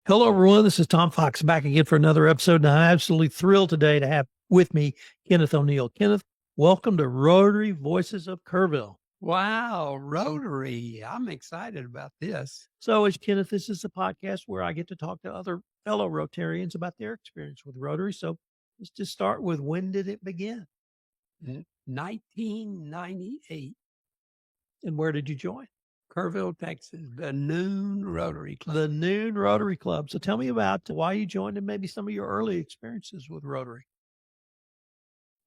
Hello, everyone. This is Tom Fox back again for another episode. And I'm absolutely thrilled today to have with me Kenneth O'Neal. Kenneth, welcome to Rotary Voices of Kerrville. Wow, Rotary. I'm excited about this. So, as Kenneth, this is a podcast where I get to talk to other fellow Rotarians about their experience with Rotary. So, let's just start with when did it begin? 1998, And where did you join? Kerrville, Texas, the Noon Rotary Club. The Noon Rotary Club. So, tell me about why you joined and maybe some of your early experiences with Rotary.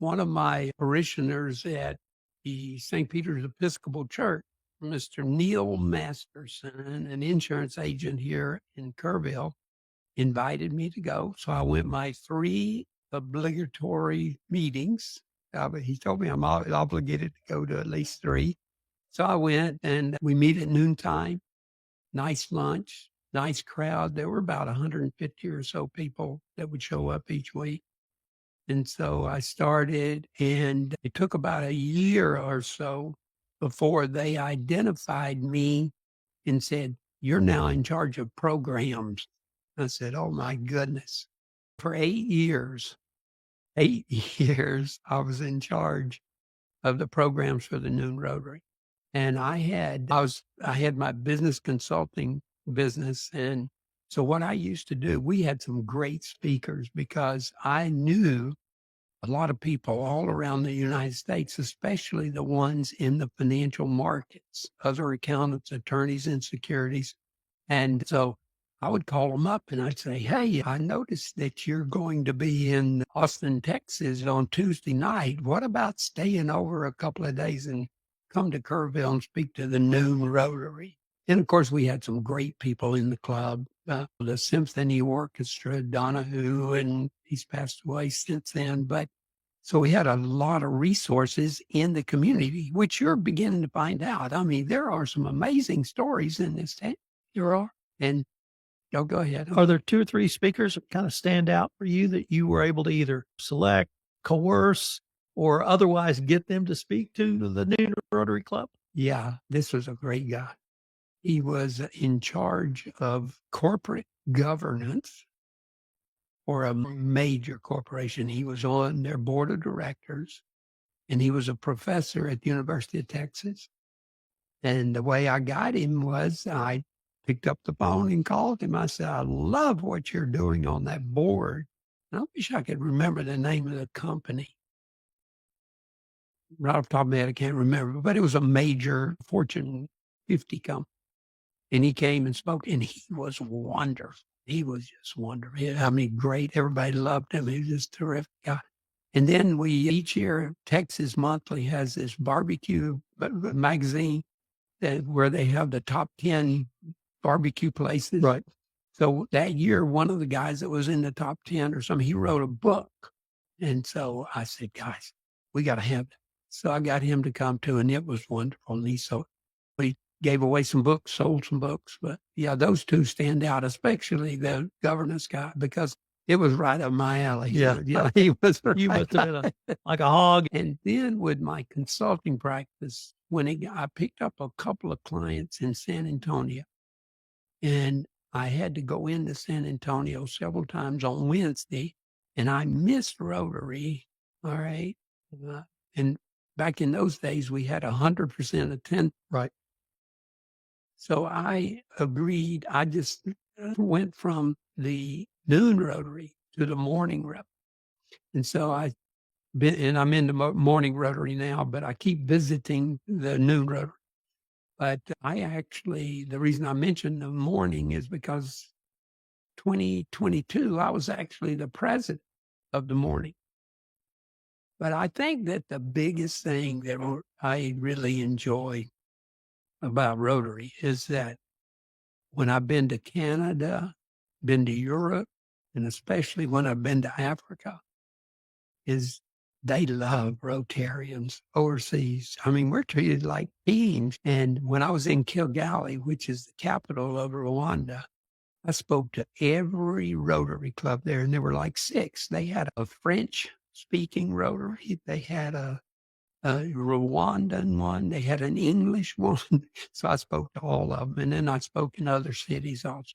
One of my parishioners at the St. Peter's Episcopal Church, Mr. Neil Masterson, an insurance agent here in Kerrville, invited me to go. So I went my 3 obligatory meetings. He told me I'm obligated to go to at least 3. So I went and we meet at noontime, nice lunch, nice crowd. There were about 150 or so people that would show up each week. And so I started, and it took about a year or so before they identified me and said, "You're now in charge of programs." I said, "Oh my goodness." For 8 years, I was in charge of the programs for the Noon Rotary. And I had my business consulting business. And so what I used to do, we had some great speakers because I knew a lot of people all around the United States, especially the ones in the financial markets, other accountants, attorneys, and securities. And so I would call them up and I'd say, "Hey, I noticed that you're going to be in Austin, Texas on Tuesday night. What about staying over a couple of days and come to Kerrville and speak to the Noon Rotary?" And of course, we had some great people in the club, the Symphony Orchestra, Donahue, and he's passed away since then. But so we had a lot of resources in the community, which you're beginning to find out. I mean, there are some amazing stories in this town. There are. And go ahead. Are there 2 or 3 speakers that kind of stand out for you that you were able to either select, coerce, or otherwise get them to speak to the Noon Rotary Club? Yeah, this was a great guy. He was in charge of corporate governance for a major corporation. He was on their board of directors, and he was a professor at the University of Texas. And the way I got him was I picked up the phone and called him. I said, "I love what you're doing on that board." And I wish I could remember the name of the company. Right off the top of my head, I can't remember, but it was a major Fortune 50 company. And he came and spoke, and he was wonderful. He was just wonderful. I mean, great. Everybody loved him. He was just a terrific guy. And then each year, Texas Monthly has this barbecue magazine where they have the top 10 barbecue places. Right. So that year, one of the guys that was in the top 10 or something, he wrote a book. And so I said, "Guys, we got to have it." So I got him to come too, and it was wonderful. And we gave away some books, sold some books. But yeah, those 2 stand out, especially the governance guy, because it was right up my alley. Yeah. He was You must have been like a hog. And then with my consulting practice, I picked up a couple of clients in San Antonio, and I had to go into San Antonio several times on Wednesday, and I missed Rotary. All right. And back in those days, we had 100% attendance. Right. So I agreed. I just went from the Noon Rotary to the Morning Rotary. And so I'm in the Morning Rotary now, but I keep visiting the Noon Rotary. But the reason I mentioned the morning is because 2022, I was actually the president of the morning. But I think that the biggest thing that I really enjoy about Rotary is that when I've been to Canada, been to Europe, and especially when I've been to Africa, is they love Rotarians overseas. I mean, we're treated like kings. And when I was in Kigali, which is the capital of Rwanda, I spoke to every Rotary club there, and there were like 6. They had a French-speaking Rotary. They had a Rwandan one. They had an English one. So I spoke to all of them. And then I spoke in other cities also.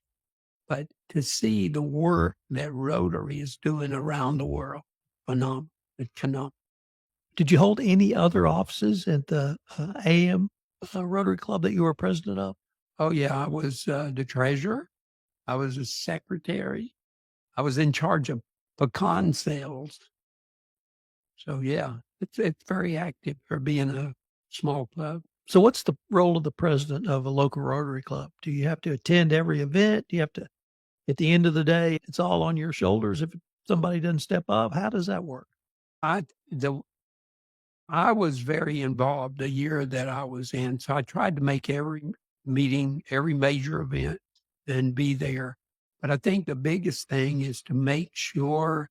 but to see the work that Rotary is doing around the world, phenomenal. It's phenomenal. Did you hold any other offices at the AM Rotary Club that you were president of? Oh, yeah. I was the treasurer. I was a secretary. I was in charge of pecan sales. So, yeah, it's very active for being a small club. So what's the role of the president of a local Rotary Club? Do you have to attend every event? Do you have to, at the end of the day, it's all on your shoulders if somebody doesn't step up? How does that work? I was very involved the year that I was in, so I tried to make every meeting, every major event, and be there. But I think the biggest thing is to make sure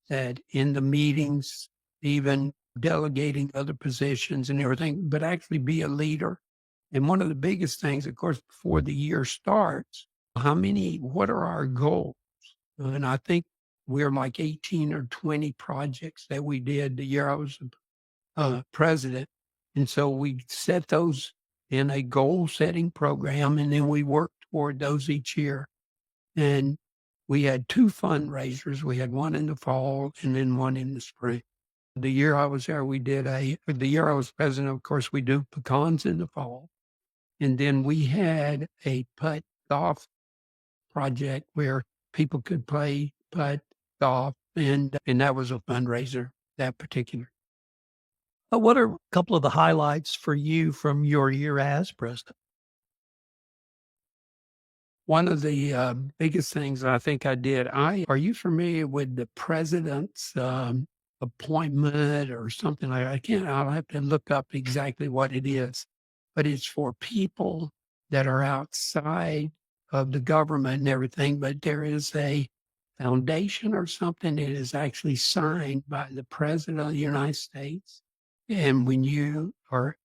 that in the meetings, even delegating other positions and everything, but actually be a leader. And one of the biggest things, of course, before the year starts, what are our goals? And I think we're like 18 or 20 projects that we did the year I was president. And so we set those in a goal setting program, and then we worked toward those each year. And we had 2 fundraisers. We had one in the fall and then one in the spring. The year I was there, the year I was president, of course, we do pecans in the fall. And then we had a putt golf project where people could play putt golf. And that was a fundraiser, that particular. What are a couple of the highlights for you from your year as president? One of the biggest things I think I did, are you familiar with the president's appointment or something like that? I'll have to look up exactly what it is, but it's for people that are outside of the government and everything, but there is a foundation or something that is actually signed by the president of the United States. And when you are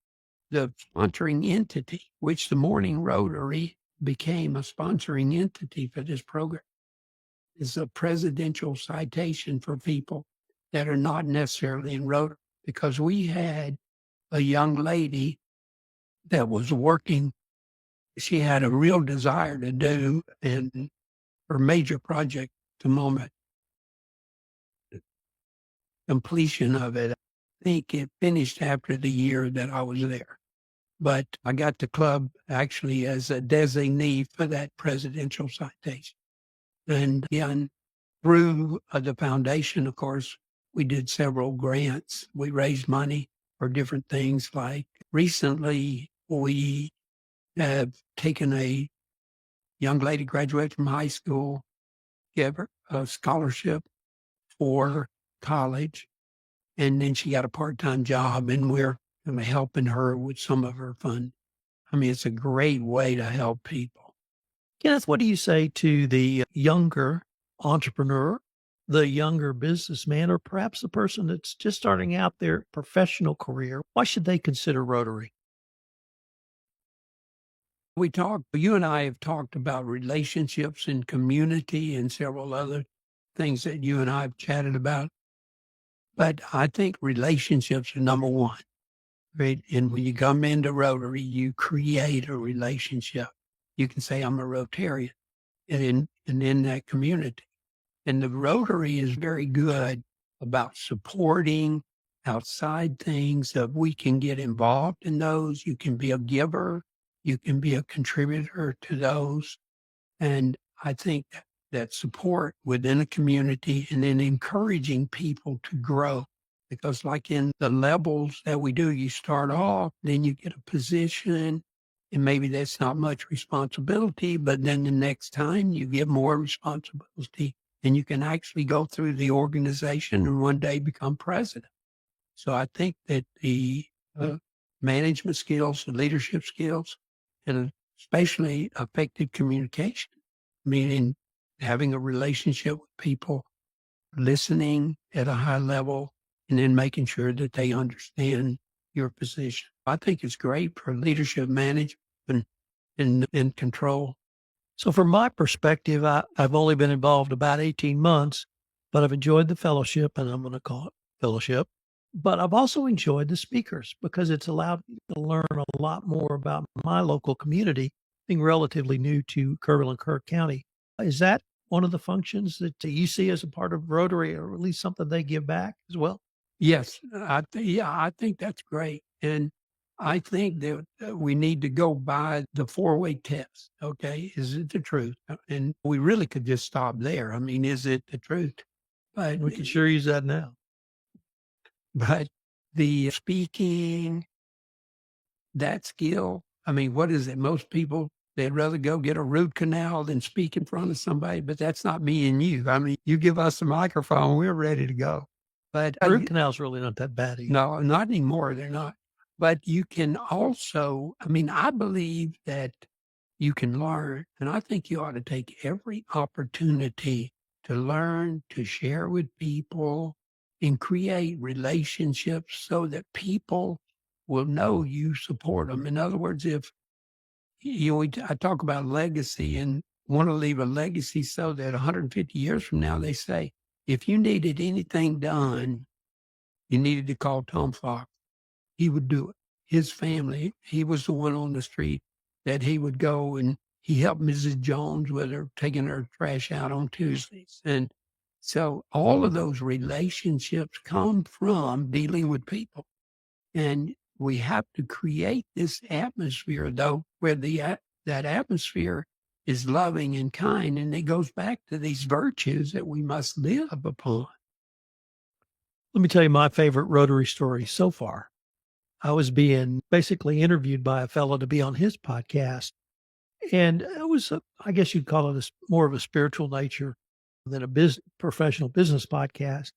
the sponsoring entity, which the Morning Rotary became a sponsoring entity for this program, is a presidential citation for people that are not necessarily in Rotary. Because we had a young lady that was working, she had a real desire to do, and her major project at the moment, completion of it, I think it finished after the year that I was there. But I got the club actually as a designee for that presidential citation. And again, through the foundation, of course, we did several grants. We raised money for different things. Like recently, we have taken a young lady graduated from high school, gave her a scholarship for college, and then she got a part-time job, and we're helping her with some of her fund. I mean, it's a great way to help people. Kenneth, what do you say to the younger entrepreneur, the younger businessman, or perhaps the person that's just starting out their professional career? Why should they consider Rotary? You and I have talked about relationships and community and several other things that you and I have chatted about. But I think relationships are number one. Right. And when you come into Rotary, you create a relationship. You can say, I'm a Rotarian and in that community. And the Rotary is very good about supporting outside things that we can get involved in those. You can be a giver. You can be a contributor to those. And I think that support within a community and then encouraging people to grow. Because like in the levels that we do, you start off, then you get a position, and maybe that's not much responsibility, but then the next time you get more responsibility, and you can actually go through the organization and one day become president. So I think that the management skills, the leadership skills, and especially effective communication, meaning having a relationship with people, listening at a high level, and then making sure that they understand your position. I think it's great for leadership management and control. So from my perspective, I've only been involved about 18 months, but I've enjoyed the fellowship, and I'm going to call it fellowship. But I've also enjoyed the speakers because it's allowed me to learn a lot more about my local community, being relatively new to Kerrville and Kirk County. Is that one of the functions that you see as a part of Rotary, or at least something they give back as well? Yes, I think that's great, and I think that we need to go by the four-way test. Okay, is it the truth? And we really could just stop there. I mean, is it the truth? But We could sure use that now. but the speaking, that skill. I mean, what is it? Most people, they'd rather go get a root canal than speak in front of somebody. But that's not me and you. I mean, you give us a microphone, we're ready to go. But Root canal's really not that bad either. no, not anymore. They're not. But you can also, I mean, I believe that you can learn, and I think you ought to take every opportunity to learn, to share with people, and create relationships so that people will know you support them. In other words, if I talk about legacy and want to leave a legacy so that 150 years from now, they say, if you needed anything done, you needed to call Tom Fox. He would do it. His family, he was the one on the street that he would go and he helped Mrs. Jones with her taking her trash out on Tuesdays. And so all of those relationships come from dealing with people. And we have to create this atmosphere, though, where that atmosphere is loving and kind. And it goes back to these virtues that we must live upon. Let me tell you my favorite Rotary story so far. I was being basically interviewed by a fellow to be on his podcast. And it was, I guess you'd call it more of a spiritual nature than a professional business podcast.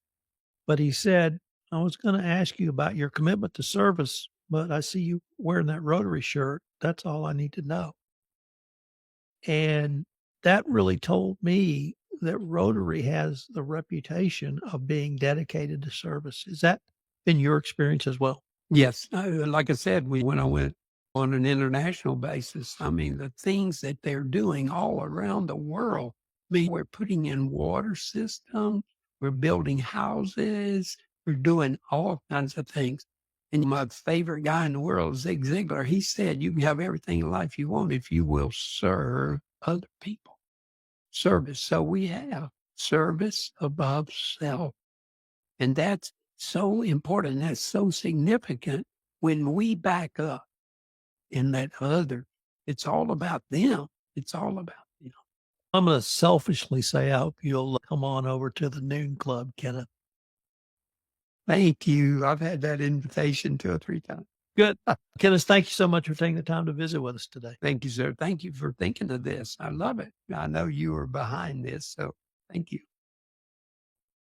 But he said, I was going to ask you about your commitment to service, but I see you wearing that Rotary shirt. That's all I need to know. And that really told me that Rotary has the reputation of being dedicated to service. Has that been your experience as well? Yes. Like I said, when I went on an international basis, I mean, the things that they're doing all around the world. I mean, we're putting in water systems, we're building houses, we're doing all kinds of things. And my favorite guy in the world, Zig Ziglar, he said, you can have everything in life you want if you will serve other people. Service. So we have service above self. And that's so important. That's so significant when we back up and let others. It's all about them. It's all about them. I'm going to selfishly say, I hope you'll come on over to the Noon Club, Kenneth. Thank you. I've had that invitation 2 or 3 times. Good. Kenneth, thank you so much for taking the time to visit with us today. Thank you, sir. Thank you for thinking of this. I love it. I know you were behind this, so thank you.